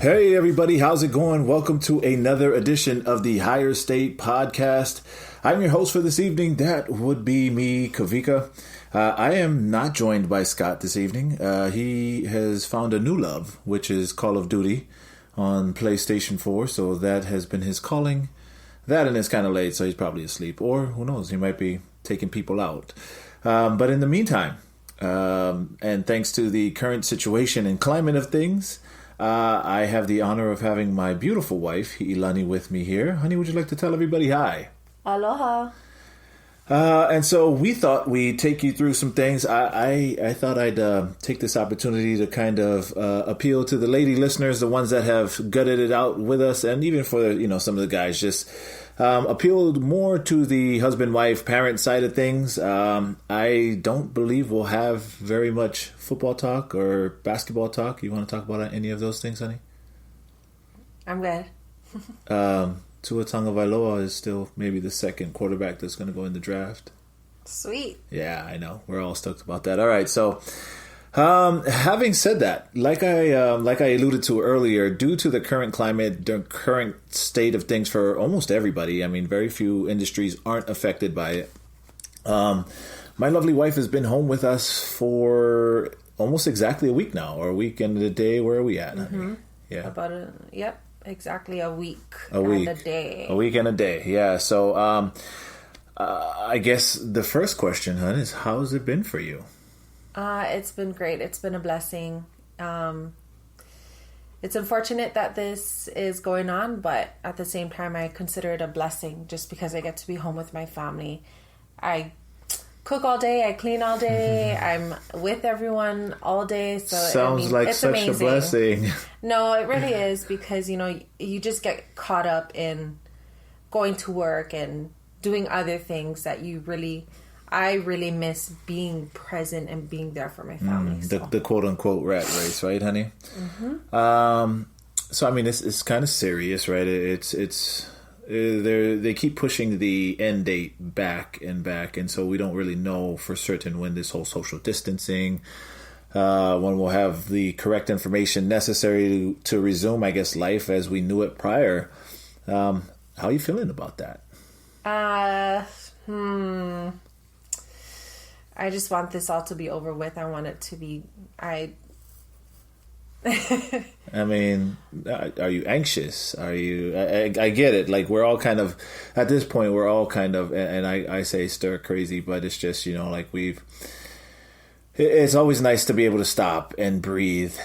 Hey everybody, how's it going? Welcome to another edition of the Higher State Podcast. I'm your host for this evening. That would be me, Kavika. I am not joined by Scott this evening. He has found a new love, which is Call of Duty on PlayStation 4. So that has been his calling. That and it's kind of late, so he's probably asleep. Or who knows, he might be taking people out. But in the meantime, and thanks to the current situation and climate of things, I have the honor of having my beautiful wife, Ilani, with me here. Honey, would you like to tell everybody hi? Aloha. And so we thought we'd take you through some things. I thought I'd take this opportunity to kind of appeal to the lady listeners, the ones that have gutted it out with us, and even for some of the guys, just appealed more to the husband-wife parent side of things. I don't believe we'll have very much football talk or basketball talk. You want to talk about any of those things, honey? I'm good. Tua Tagovailoa is still maybe the second quarterback that's going to go in the draft. Sweet. Yeah, I know. We're all stoked about that. All right, so having said that, like I alluded to earlier, due to the current climate, the current state of things for almost everybody, I mean, very few industries aren't affected by it. My lovely wife has been home with us for almost exactly a week now, or a week and a day. Where are we at? Mm-hmm. Yeah. Exactly a week. A week and a day. A week and a day. Yeah. So I guess the first question, hon, is how's it been for you? It's been great. It's been a blessing. It's unfortunate that this is going on, but at the same time, I consider it a blessing just because I get to be home with my family. I cook all day. I clean all day. I'm with everyone all day. So sounds like it's such amazing. a blessing. No, it really is because, you just get caught up in going to work and doing other things that I really miss being present and being there for my family. The quote unquote rat race, right, honey? Mm-hmm. So, I mean, it's kind of serious, right? They keep pushing the end date back and back, and so we don't really know for certain when this whole social distancing, when we'll have the correct information necessary to resume, I guess, life as we knew it prior. How are you feeling about that? I just want this all to be over with. I want it to be. I mean, are you anxious? Are you? I get it. Like, we're all kind of at this point. We're all kind of, and I say stir crazy, but it's just It's always nice to be able to stop and breathe.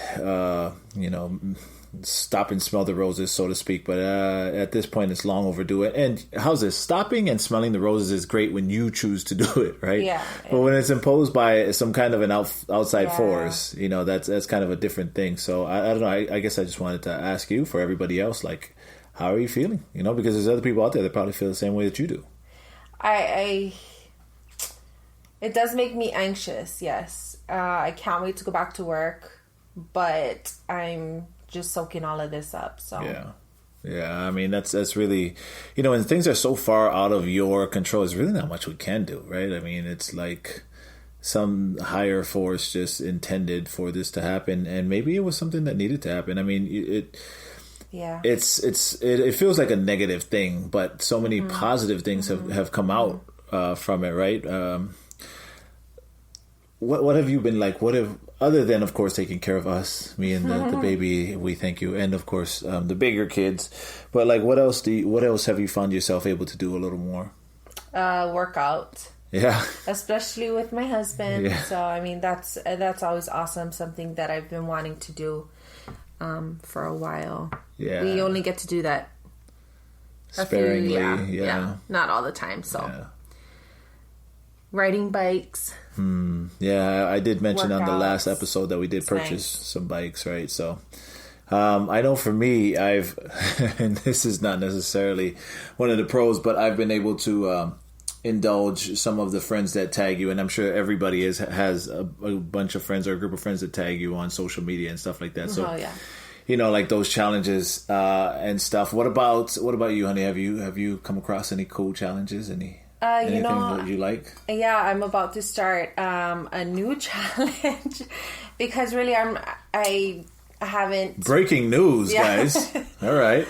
Stop and smell the roses, so to speak. But at this point, it's long overdue. And how's this? Stopping and smelling the roses is great when you choose to do it, right? Yeah. But when it's imposed by some kind of an outside force, that's kind of a different thing. So I don't know. I guess I just wanted to ask you, for everybody else, like, how are you feeling? Because there's other people out there that probably feel the same way that you do. It does make me anxious. Yes. I can't wait to go back to work, but I'm just soaking all of this up. So yeah. I mean, that's really, when things are so far out of your control, there's really not much we can do, right? I mean, it's like some higher force just intended for this to happen, and maybe it was something that needed to happen. I mean, it feels like a negative thing, but so many positive things have come out from it, right? What have you been like? Other than, of course, taking care of us, me and the baby, we thank you, and of course the bigger kids. But like, what else have you found yourself able to do a little more? Workout. Yeah. Especially with my husband. Yeah. So I mean, that's always awesome. Something that I've been wanting to do for a while. Yeah. We only get to do that sparingly. Yeah. Not all the time. So. Yeah. Riding bikes. Yeah, I did mention Workouts. On the last episode that we did purchase some bikes, right? So I know for me, and this is not necessarily one of the pros, but I've been able to indulge some of the friends that tag you, and I'm sure everybody has a bunch of friends or a group of friends that tag you on social media and stuff like that. So, like those challenges and stuff. What about you, honey? Have you come across any cool challenges? Anything that you like? Yeah, I'm about to start a new challenge because really I I haven't. Breaking news, guys. All right.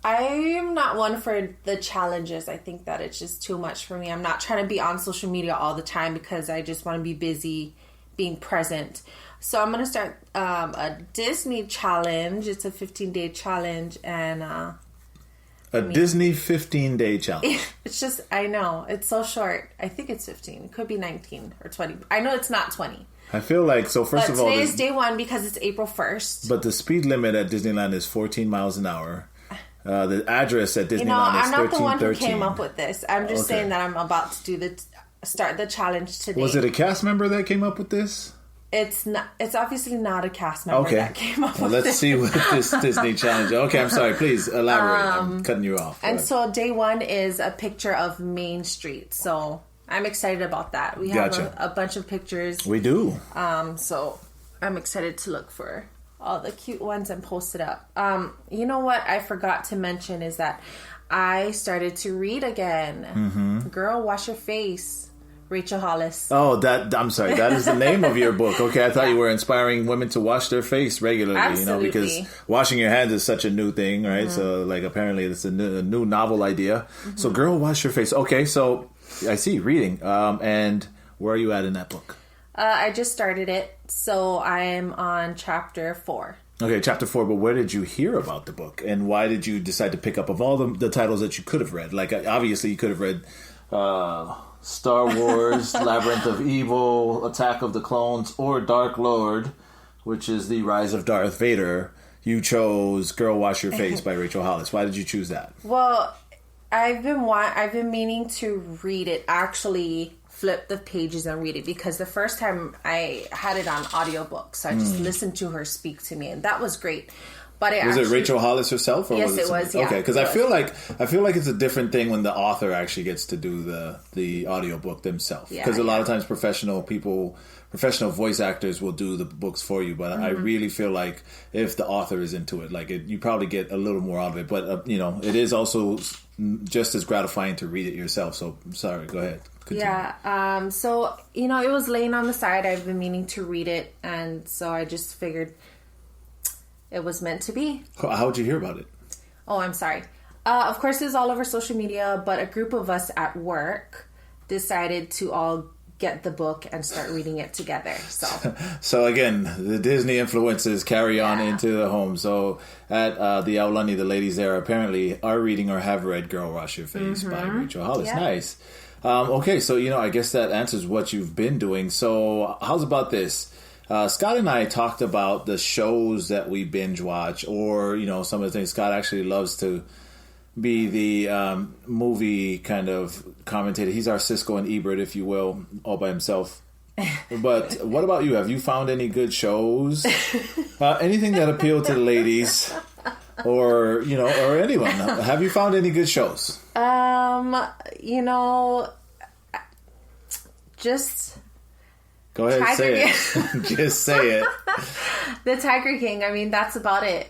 I am not one for the challenges. I think that it's just too much for me. I'm not trying to be on social media all the time because I just want to be busy being present. So I'm going to start a Disney challenge. It's a 15-day challenge. And Disney 15-day challenge. It's just, I know. It's so short. I think it's 15. It could be 19 or 20. I know it's not 20. I feel like, so first of all... today is day one because it's April 1st. But the speed limit at Disneyland is 14 miles an hour. The address at Disneyland is 1313. I'm not the one who came up with this. I'm just saying that I'm about to start the challenge today. Was it a cast member that came up with this? It's not. It's obviously not a cast member that came up with Let's see what this Disney challenge... Okay, I'm sorry. Please elaborate. I'm cutting you off. And so day one is a picture of Main Street. So I'm excited about that. We have a bunch of pictures. We do. So I'm excited to look for all the cute ones and post it up. You know what I forgot to mention is that I started to read again. Mm-hmm. Girl, Wash Your Face. Rachel Hollis. Oh, I'm sorry. That is the name of your book. Okay, I thought you were inspiring women to wash their face regularly. Absolutely. Because washing your hands is such a new thing, right? Mm-hmm. So, like, apparently it's a new novel idea. Mm-hmm. So, girl, wash your face. Okay, so I see reading. And where are you at in that book? I just started it, so I am on chapter 4. Okay, chapter 4. But where did you hear about the book, and why did you decide to pick up of all the titles that you could have read? Like, obviously, you could have read. Star Wars, Labyrinth of Evil, Attack of the Clones, or Dark Lord, which is the Rise of Darth Vader. You chose Girl Wash Your Face by Rachel Hollis. Why did you choose that? Well, I've been meaning to read it, actually flip the pages and read it, because the first time I had it on audiobook, so I just listened to her speak to me, and that was great. But was it Rachel Hollis herself? Or yes, was it was. Yeah, okay, because I feel like it's a different thing when the author actually gets to do the audiobook themselves. Because a lot of times professional voice actors will do the books for you. But I really feel like if the author is into it, like you probably get a little more out of it. But it is also just as gratifying to read it yourself. So sorry, go ahead. Continue. Yeah. So it was laying on the side. I've been meaning to read it, and so I just figured it was meant to be. How did you hear about it? Oh, I'm sorry. Of course, it was all over social media, but a group of us at work decided to all get the book and start reading it together. So again, the Disney influences carry on into the home. So at the Aulani, the ladies there apparently are reading or have read Girl Wash Your Face by Rachel Hollis. Yeah. Nice. Okay, so, I guess that answers what you've been doing. So how's about this? Scott and I talked about the shows that we binge watch, or, some of the things. Scott actually loves to be the movie kind of commentator. He's our Siskel and Ebert, if you will, all by himself. But what about you? Have you found any good shows? Anything that appeal to the ladies, or anyone? Have you found any good shows? Just... Go ahead, say it. Just say it. The Tiger King. I mean, that's about it.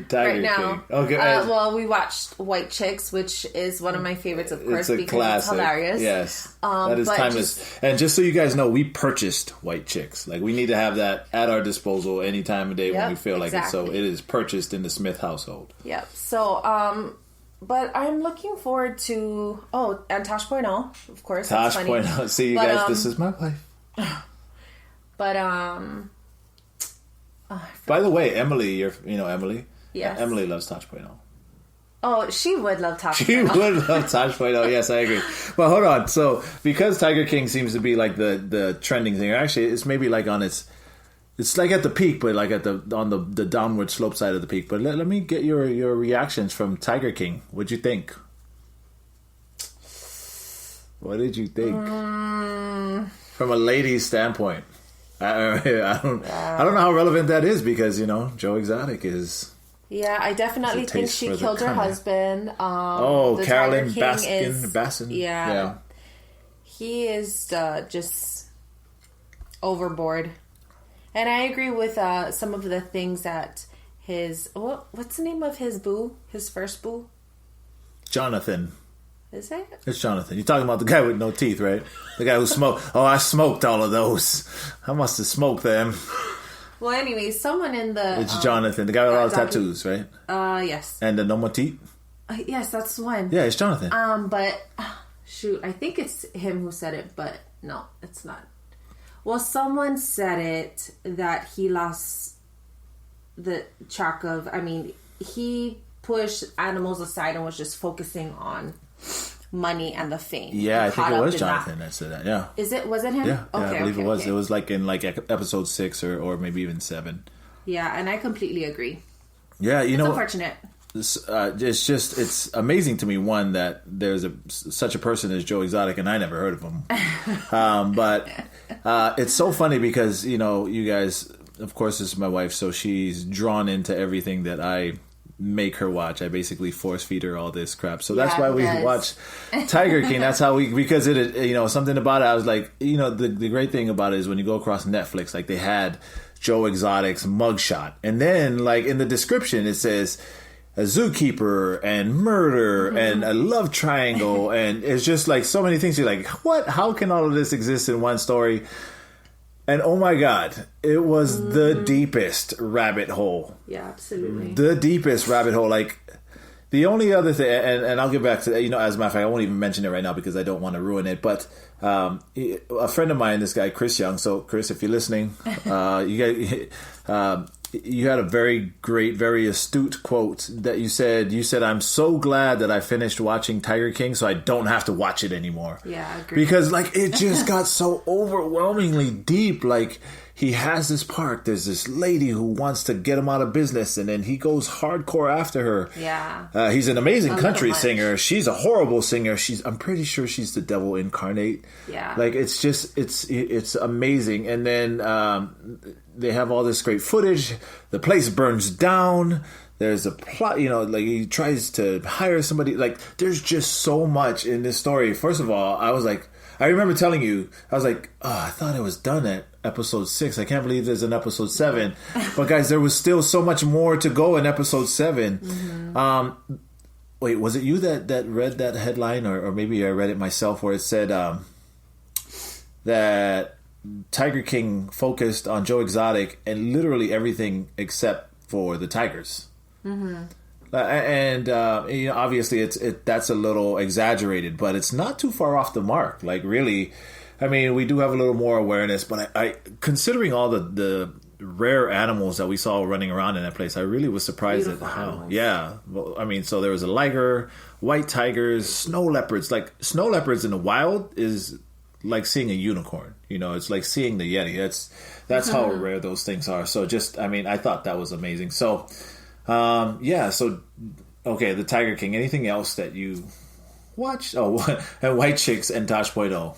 Tiger now. King. Okay. Well, we watched White Chicks, which is one of my favorites, of course, because classic. It's hilarious. Yes. That is timeless. And just so you guys know, we purchased White Chicks. Like, we need to have that at our disposal any time of day when we feel like it. So it is purchased in the Smith household. Yep. So, but I'm looking forward to... Oh, and Tosh.0, of course. Tosh.0. See, you guys, this is my wife. But, by the way, Emily, Emily? Yes. Emily loves Tosh.0. Oh, she would love Tosh.0. She would love Tosh.0. Yes, I agree. But hold on. So, because Tiger King seems to be like the trending thing, actually, it's maybe like on it's like at the peak, but like on the downward slope side of the peak. But let me get your reactions from Tiger King. What'd you think? What did you think? From a lady's standpoint. I don't know how relevant that is, because Joe Exotic is. Yeah, I definitely think she killed her husband. Carolyn Baskin. Yeah, he is just overboard, and I agree with some of the things that what's the name of his first boo? Jonathan. Is it? It's Jonathan. You're talking about the guy with no teeth, right? The guy who smoked. Oh, I smoked all of those. I must have smoked them. Well, anyway, someone in the... It's Jonathan, the guy with all the tattoos, right? Yes. And the no more teeth? Yes, that's the one. Yeah, it's Jonathan. But, shoot, I think it's him who said it, but no, it's not. Well, someone said it that he lost the track of... I mean, he pushed animals aside and was just focusing on money and the fame. Yeah, I think it was Jonathan that said that. Yeah. Was it him? Yeah, okay, I believe it was. Okay. It was like in episode 6 or maybe even 7. Yeah, and I completely agree. Yeah, it's unfortunate. It's amazing to me, one, that there's such a person as Joe Exotic, and I never heard of him. But it's so funny because, you guys, of course, this is my wife, so she's drawn into everything that I make her watch. I basically force feed her all this crap. So that's why we watch Tiger King. That's how because something about it, I was like, the great thing about it is when you go across Netflix, like they had Joe Exotic's mugshot. And then like in the description, it says a zookeeper and murder and a love triangle. And it's just like so many things. You're like, what? How can all of this exist in one story? And oh my God, it was the deepest rabbit hole. Yeah, absolutely. The deepest rabbit hole. Like, the only other thing, and I'll get back to that, as a matter of fact, I won't even mention it right now because I don't want to ruin it. But a friend of mine, this guy, Chris Young. So, Chris, if you're listening, you had a very great, very astute quote that you said, I'm so glad that I finished watching Tiger King so I don't have to watch it anymore. Yeah, I agree. Because, like, it just got so overwhelmingly deep. Like, he has this park. There's this lady who wants to get him out of business, and then he goes hardcore after her. Yeah. He's an amazing country singer. She's a horrible singer. I'm pretty sure she's the devil incarnate. Yeah. Like, it's just, it's amazing. And then they have all this great footage. The place burns down. There's a plot, like he tries to hire somebody. Like, there's just so much in this story. First of all, I remember telling you, I was like, I thought it was done at episode 6. I can't believe there's an episode 7. But guys, there was still so much more to go in episode 7. Mm-hmm. Wait, was it you that read that headline? Or maybe I read it myself where it said that Tiger King focused on Joe Exotic and literally everything except for the tigers. Mm-hmm. And obviously that's a little exaggerated, but it's not too far off the mark. Like, really, I mean, we do have a little more awareness, but I considering all the rare animals that we saw running around in that place, I really was surprised at how animals. Yeah, well, I mean, so there was a liger, white tigers, snow leopards. Like, snow leopards in the wild is like seeing a unicorn. It's like seeing the Yeti. That's how rare those things are. So I thought that was amazing. So so okay, the Tiger King. Anything else that you watched? Oh, and White Chicks and Tosh Point Oh.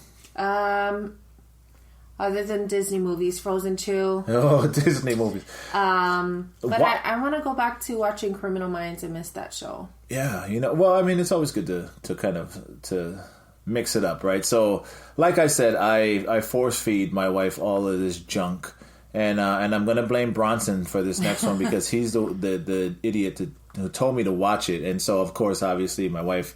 Other than Disney movies, Frozen 2. Oh, Disney movies. But I want to go back to watching Criminal Minds. I missed that show. Yeah, well, I mean, it's always good to kind of to mix it up, right? So, like I said, I force feed my wife all of this junk. And I'm going to blame Bronson for this next one because he's the idiot who told me to watch it. And so, of course, obviously, my wife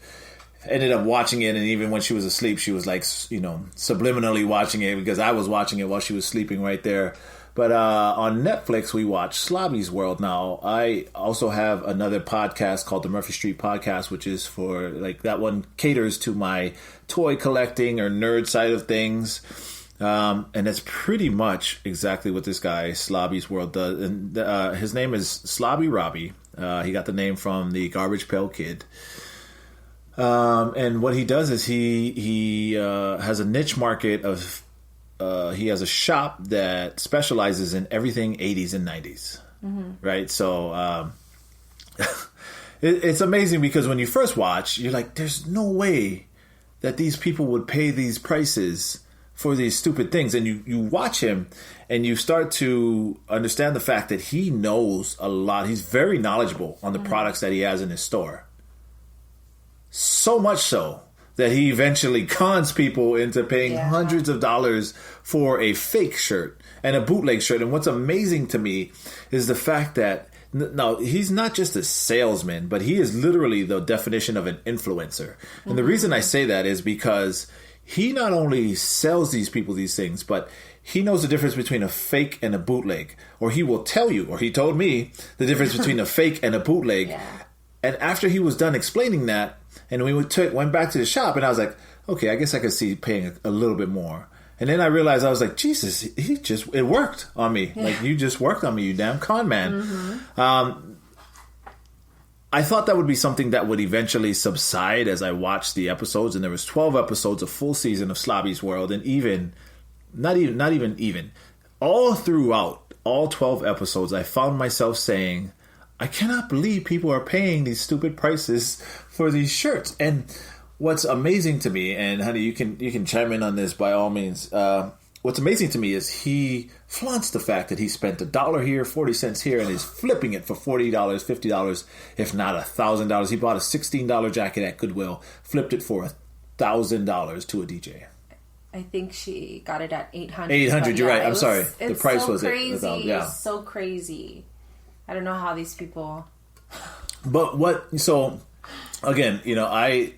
ended up watching it. And even when she was asleep, she was like, subliminally watching it because I was watching it while she was sleeping right there. But on Netflix, we watch Slobby's World. Now, I also have another podcast called the Murphy Street Podcast, which is for, like, that one caters to my toy collecting or nerd side of things. And that's pretty much exactly what this guy, Slobby's World, does. And his name is Slobby Robbie. He got the name from the Garbage Pail Kid. And what he does is he has a niche market of... he has a shop that specializes in everything 80s and 90s. Mm-hmm. Right? So it's amazing because when you first watch, you're like, there's no way that these people would pay these prices for these stupid things. And you watch him and you start to understand the fact that he knows a lot. He's very knowledgeable on the products that he has in his store. So much so that he eventually cons people into paying hundreds of dollars for a fake shirt and a bootleg shirt. And what's amazing to me is the fact that now, he's not just a salesman, but he is literally the definition of an influencer. And the reason I say that is because he not only sells these people these things, but he knows the difference between a fake and a bootleg. Or he will tell you, or he told me, the difference between a fake and a bootleg. Yeah. And after he was done explaining that, and we went back to the shop, and I was like, okay, I guess I could see paying a little bit more. And then I realized, I was like, Jesus, it worked on me. Yeah. Like, you just worked on me, you damn con man. Mm-hmm. I thought that would be something that would eventually subside as I watched the episodes. And there was 12 episodes, a full season of Slobby's World. And not even, all throughout, all 12 episodes, I found myself saying, I cannot believe people are paying these stupid prices for these shirts. And what's amazing to me, and honey, you can chime in on this by all means. What's amazing to me is he flaunts the fact that he spent $1 here, 40 cents here, and is flipping it for $40, $50, if not $1,000. He bought a $16 jacket at Goodwill, flipped it for $1,000 to a DJ. I think she got it at $800. $800, you're right. I'm sorry. The price so was crazy. It's so crazy. I don't know how these people. But so again, I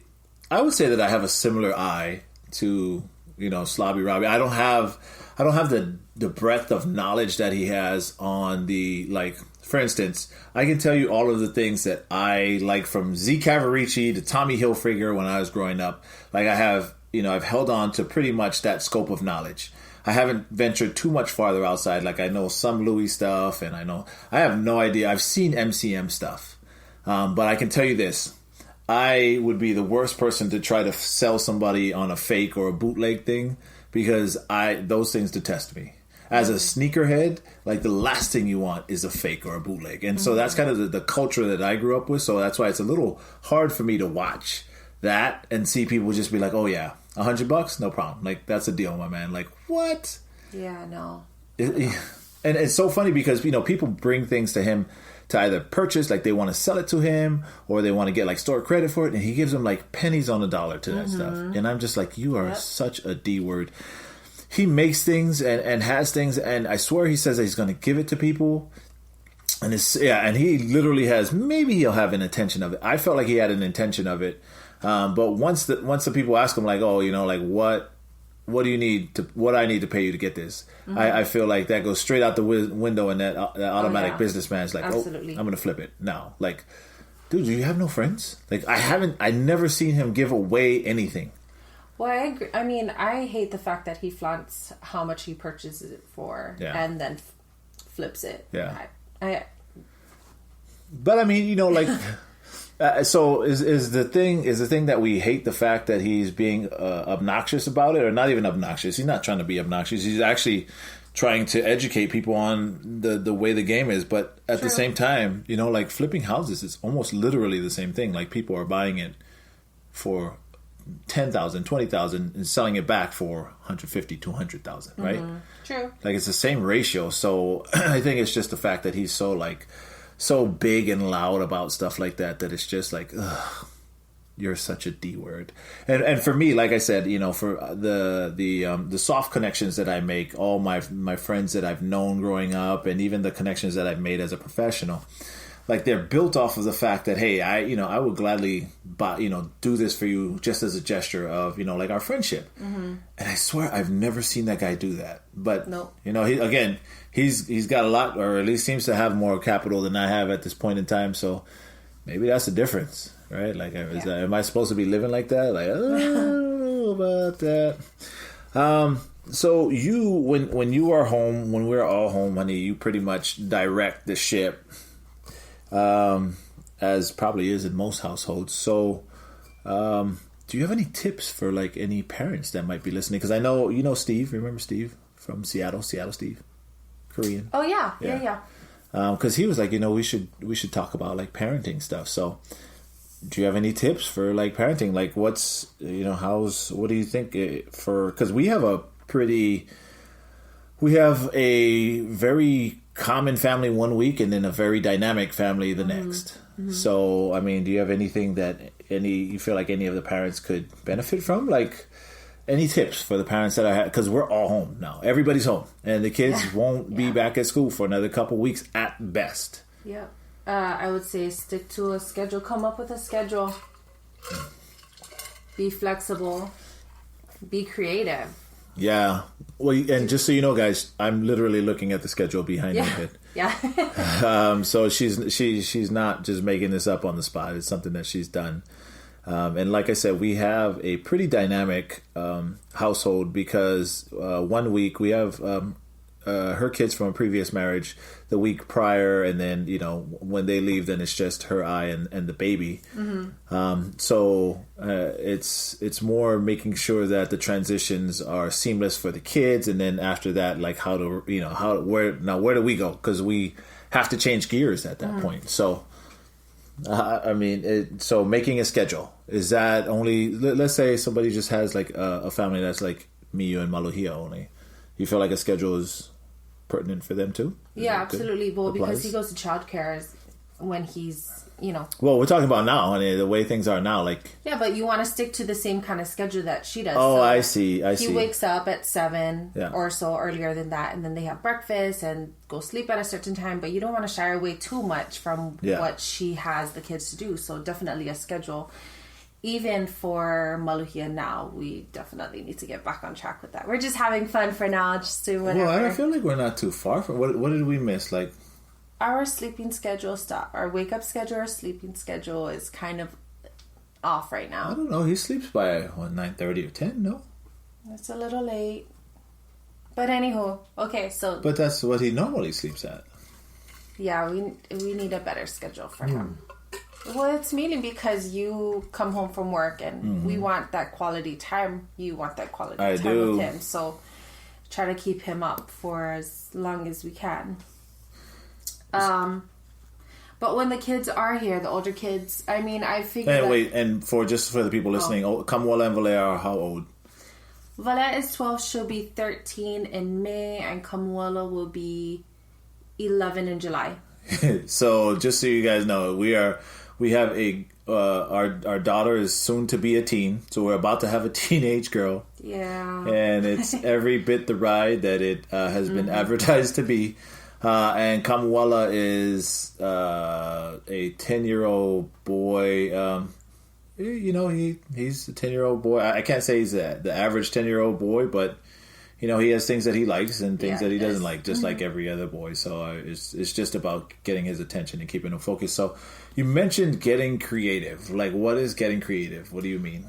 would say that I have a similar eye to, Slobby Robbie. I don't have the breadth of knowledge that he has on the, like, for instance, I can tell you all of the things that I like, from Z Cavaricci to Tommy Hilfiger when I was growing up. Like, I have, I've held on to pretty much that scope of knowledge. I haven't ventured too much farther outside. Like, I know some Louis stuff, and I have no idea. I've seen MCM stuff. But I can tell you this. I would be the worst person to try to sell somebody on a fake or a bootleg thing, because those things detest me. As a sneakerhead, like, the last thing you want is a fake or a bootleg. And so that's kind of the culture that I grew up with. So that's why it's a little hard for me to watch that and see people just be like, oh yeah, $100, no problem. Like, that's a deal, my man. Like, what? Yeah, no. And it's so funny because, people bring things to him to either purchase, like, they want to sell it to him, or they want to get, like, store credit for it, and he gives them, like, pennies on the dollar to that stuff. And I'm just like, you are such a D word. He makes things and has things, and I swear he says that he's going to give it to people. And and he literally has, maybe he'll have an intention of it. I felt like he had an intention of it. But once the people ask him, like, oh, like, what do you need what I need to pay you to get this? I feel like that goes straight out the window, and that automatic businessman's like, absolutely. Oh, I'm going to flip it now. Like, dude, do you have no friends? Like, I never seen him give away anything. Well, I agree. I mean, I hate the fact that he flaunts how much he purchases it for, and then flips it. Yeah. But I mean, like, so is the thing that we hate the fact that he's being obnoxious about it, or not even obnoxious? He's not trying to be obnoxious. He's actually trying to educate people on the way the game is. But at the same time, like, flipping houses is almost literally the same thing. Like, people are buying it for $10,000, $20,000 and selling it back for $150,000, $200,000, right? True. Like, it's the same ratio. So I think it's just the fact that he's so big and loud about stuff like that it's just like, ugh, you're such a D word. And for me, like I said, for the soft connections that I make, all my friends that I've known growing up, and even the connections that I've made as a professional, like, they're built off of the fact that, hey, I would gladly do this for you just as a gesture of, like, our friendship. And I swear I've never seen that guy do that. But, nope. He's got a lot, or at least seems to have more capital than I have at this point in time. So maybe that's the difference, right? Like, am I supposed to be living like that? Like, I don't know about that. So you, when you are home, when we're all home, honey, you pretty much direct the ship. As probably is in most households. So, do you have any tips for, like, any parents that might be listening? Because I know, Steve. Remember Steve from Seattle? Seattle Steve, Korean. Oh yeah. Because he was like, we should talk about, like, parenting stuff. So, do you have any tips for, like, parenting? Like, what do you think because we have a very common family one week, and then a very dynamic family the next. So, I mean, do you have anything that you feel like any of the parents could benefit from? Like, any tips for the parents that I have? Because we're all home now. Everybody's home, and the kids won't be back at school for another couple weeks at best. Yeah. I would say stick to a schedule. Come up with a schedule. Be flexible. Be creative. Yeah. Well, and just so you know, guys, I'm literally looking at the schedule behind my head. Yeah. So she's not just making this up on the spot. It's something that she's done. And like I said, we have a pretty dynamic household because 1 week we have her kids from a previous marriage the week prior, and then when they leave, then it's just her, I, and the baby. So it's more making sure that the transitions are seamless for the kids, and then after that, like where do we go? Because we have to change gears at that point. So. So making a schedule, is that only, let's say somebody just has like a family that's like me, you, and Maluhia only. You feel like a schedule is pertinent for them too? Yeah, absolutely. Well, because he goes to childcare when he's, Well, we're talking about now, and the way things are now, like... Yeah, but you want to stick to the same kind of schedule that she does. Oh, so I see. He wakes up at 7 or so, earlier than that, and then they have breakfast and go sleep at a certain time, but you don't want to shy away too much from what she has the kids to do, so definitely a schedule. Even for Maluhia now, we definitely need to get back on track with that. We're just having fun for now, just doing whatever. Well, I feel like we're not too far from... What did we miss? Like... Our sleeping schedule our wake up schedule, our sleeping schedule is kind of off right now. I don't know. He sleeps by 9:30 or 10. No, it's a little late. But anywho, okay. So, but that's what he normally sleeps at. Yeah, we need a better schedule for him. Well, it's mainly because you come home from work and we want that quality time. You want that quality time with him. So try to keep him up for as long as we can. But when the kids are here, the older kids, I figured... And for the people listening, Kamuela and Valea are how old? Valea is 12, she'll be 13 in May, and Kamuela will be 11 in July. So, just so you guys know, we have our daughter is soon to be a teen, so we're about to have a teenage girl. Yeah. And it's every bit the ride that it has been advertised to be. And Kamuela is a 10-year-old boy. He's a 10-year-old boy. I can't say he's the average 10-year-old boy, but he has things that he likes and things that he doesn't like, just like every other boy. So it's just about getting his attention and keeping him focused. So you mentioned getting creative. Like, what is getting creative? What do you mean?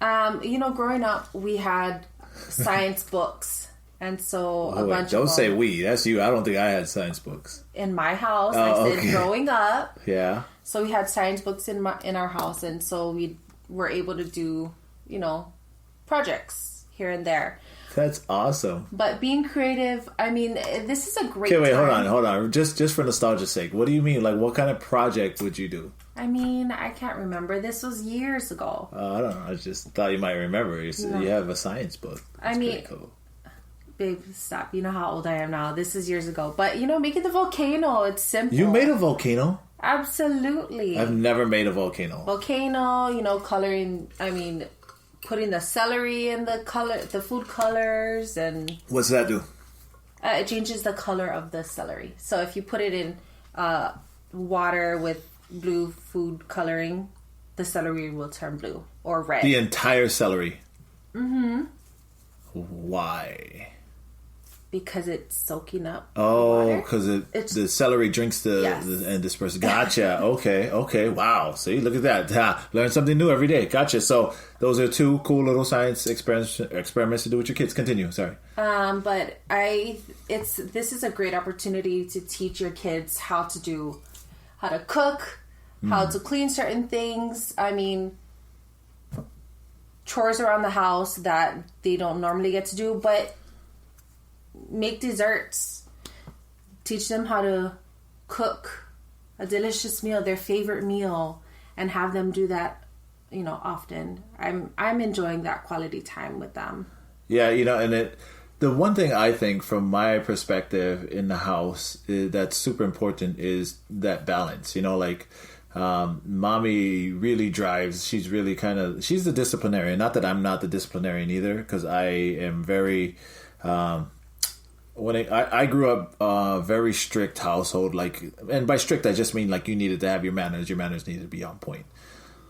Growing up, we had science books. And so don't say we. That's you. I don't think I had science books. In my house, I said growing up. Yeah. So we had science books in our house, and so we were able to do, projects here and there. That's awesome. But being creative, this is a great time. Okay, wait, time. hold on. Just for nostalgia's sake, what do you mean? Like, what kind of project would you do? I can't remember. This was years ago. I don't know. I just thought you might remember. You have a science book. That's pretty cool. Babe, stop. You know how old I am now. This is years ago. But, making the volcano, it's simple. You made a volcano? Absolutely. I've never made a volcano. Coloring, putting the celery in the food colors and... What's that do? It changes the color of the celery. So if you put it in water with blue food coloring, the celery will turn blue or red. The entire celery? Mm-hmm. Why? Because it's soaking up. Oh, because the celery drinks and disperses. Gotcha. Okay. Wow. See, look at that. Learn something new every day. Gotcha. So those are two cool little science experiments to do with your kids. Continue. Sorry. But this is a great opportunity to teach your kids how to cook, how to clean certain things. Chores around the house that they don't normally get to do, but make desserts. Teach them how to cook a delicious meal, their favorite meal, and have them do that, often. I'm enjoying that quality time with them. Yeah, and the one thing I think from my perspective in the house that's super important is that balance. Mommy really drives. She's really she's the disciplinarian. Not that I'm not the disciplinarian either, because I am very, I grew up very strict household, and by strict I just mean you needed to have your manners. Your manners needed to be on point.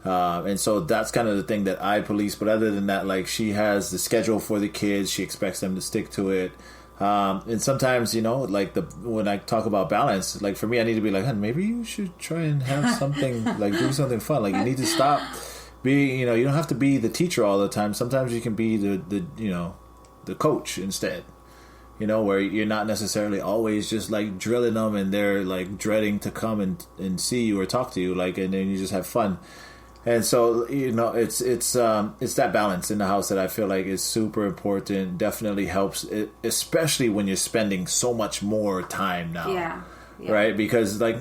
And so that's kind of the thing that I police. But other than that, like, she has the schedule for the kids. She expects them to stick to it. And sometimes, you know, like when I talk about balance, like for me, I need to be like, hey, maybe you should try and have something, like do something fun. Like you need to stop being, you know, you don't have to be the teacher all the time. Sometimes you can be the you know, the coach instead, you know, where you're not necessarily always just like drilling them and they're like dreading to come and see you or talk to you, like, and then you just have fun. And so, you know, it's that balance in the house that I feel like is super important. Definitely helps, especially when you're spending so much more time now. Yeah. Right? Because, like,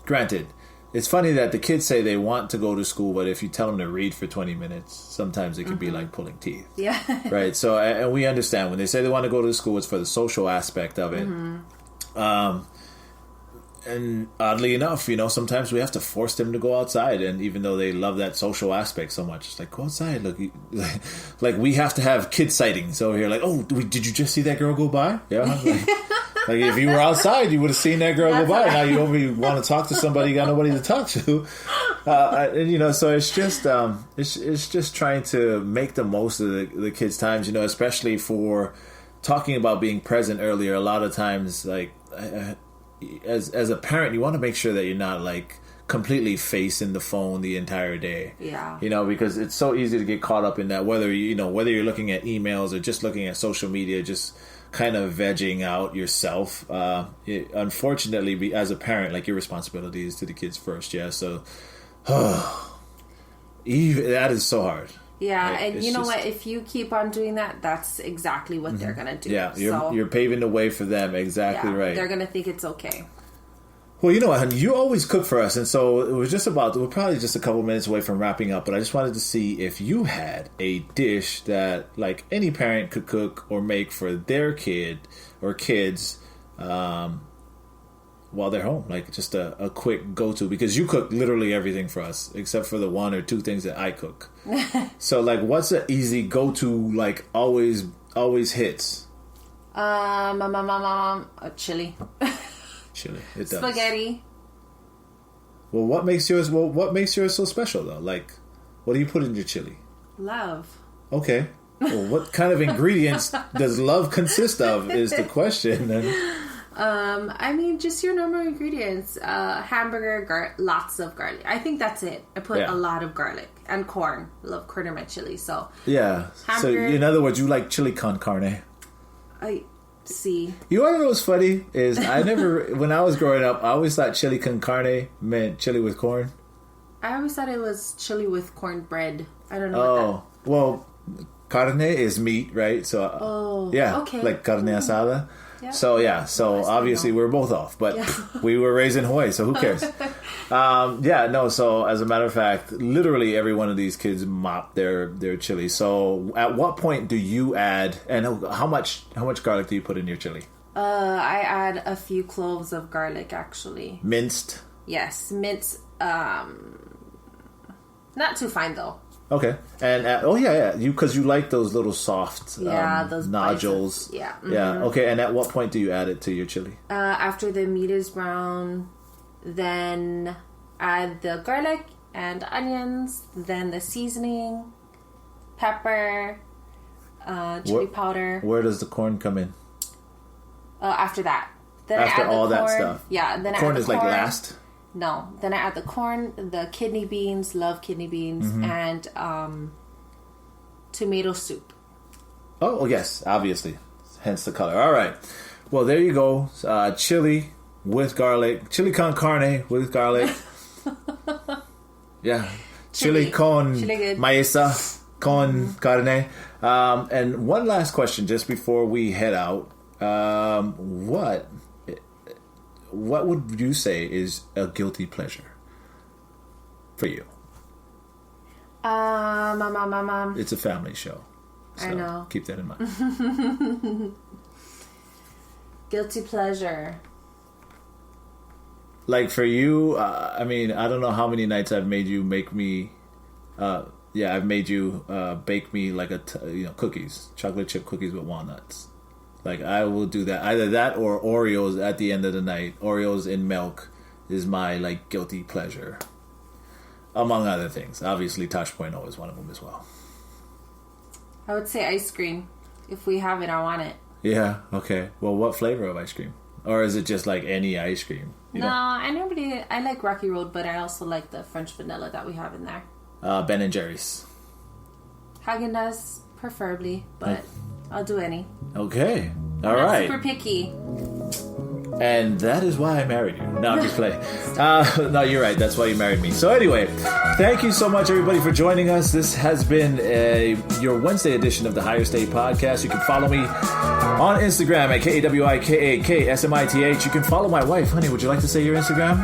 granted, it's funny that the kids say they want to go to school, but if you tell them to read for 20 minutes, sometimes it can be like pulling teeth. Yeah. Right? So, and we understand when they say they want to go to school, it's for the social aspect of it. And oddly enough, you know, sometimes we have to force them to go outside. And even though they love that social aspect so much, it's like, go outside. Look, like we have to have kid sightings over here. Like, oh, did you just see that girl go by? Yeah. Like if you were outside, you would have seen that girl go by. Now you only want to talk to somebody, you got nobody to talk to. And, you know, so it's just trying to make the most of the kids' times, you know, especially for talking about being present earlier. A lot of times, like, as a parent, you want to make sure that you're not like completely facing the phone the entire day. Yeah. You know, because it's so easy to get caught up in that, whether you're looking at emails or just looking at social media, just kind of vegging out yourself. Unfortunately, as a parent, like your responsibility is to the kids first. Yeah. So that is so hard. Yeah, like, and you know what? If you keep on doing that, that's exactly what they're going to do. Yeah, you're paving the way for them. Exactly right. They're going to think it's okay. Well, you know what, honey? You always cook for us, and so we're probably just a couple minutes away from wrapping up, but I just wanted to see if you had a dish that, like, any parent could cook or make for their kid or kids while they're home, like just a quick go-to, because you cook literally everything for us except for the one or two things that I cook. So, like, what's an easy go-to, like, always hits? Chili. Chili. It does. Spaghetti. Well, what makes yours so special though? Like, what do you put in your chili? Love. Okay. Well, what kind of ingredients does love consist of is the question. I mean, just your normal ingredients. Hamburger, lots of garlic. I think that's it. I put a lot of garlic and corn. I love corn in my chili, so... Yeah. Hamburger. So, in other words, you like chili con carne. I see. You want to know what's funny? Is when I was growing up, I always thought chili con carne meant chili with corn. I always thought it was chili with cornbread. I don't know what that... Well, carne is meat, right? So, okay. Like carne asada. Yeah. So obviously we're both off, but we were raised in Hawaii, so who cares? So as a matter of fact, literally every one of these kids mop their chili. So at what point do you add, and how much garlic do you put in your chili? I add a few cloves of garlic, actually. Minced? Yes, minced. Not too fine though. Okay, and because you like those little soft those nodules. Spices. Yeah. Mm-hmm. Yeah. Okay, and at what point do you add it to your chili? After the meat is brown, then add the garlic and onions, then the seasoning, pepper, chili powder. Where does the corn come in? After that. Then after I add all the corn. that stuff. Yeah. Then corn I add the is like last. No. Then I add the corn, the kidney beans, love kidney beans, and tomato soup. Oh, yes, obviously. Hence the color. All right. Well, there you go. Chili with garlic. Chili con carne with garlic. Yeah. Chili con maesa con carne. And one last question just before we head out. What would you say is a guilty pleasure for you? It's a family show. So I know. Keep that in mind. Guilty pleasure. Like for you, I mean, I don't know how many nights I've made you make me. I've made you bake me like cookies, chocolate chip cookies with walnuts. Like, I will do that. Either that or Oreos at the end of the night. Oreos in milk is my, like, guilty pleasure. among other things. Obviously, Tosh Point is one of them as well. I would say ice cream. If we have it, I want it. Yeah, okay. Well, what flavor of ice cream? Or is it just like any ice cream? I like Rocky Road, but I also like the French vanilla that we have in there. Ben and Jerry's. Häagen-Dazs, preferably, but I'll do any. Okay. All right. Super picky. And that is why I married you. No, I'm just playing. No, you're right. That's why you married me. So anyway, thank you so much, everybody, for joining us. This has been your Wednesday edition of the Higher State Podcast. You can follow me on Instagram at KAWIKAKSMITH. You can follow my wife. Honey, would you like to say your Instagram?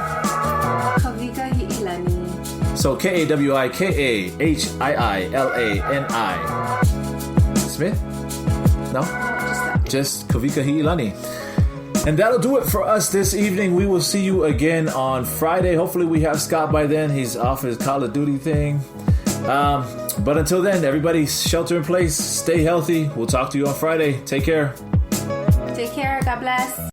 Kavika Hiilani. So KAWIKAHIILANI. Smith? No? Just Kavika Hiilani. And that'll do it for us this evening. We will see you again on Friday. Hopefully we have Scott by then. He's off his Call of Duty thing. But until then, everybody shelter in place. Stay healthy. We'll talk to you on Friday. Take care. Take care. God bless.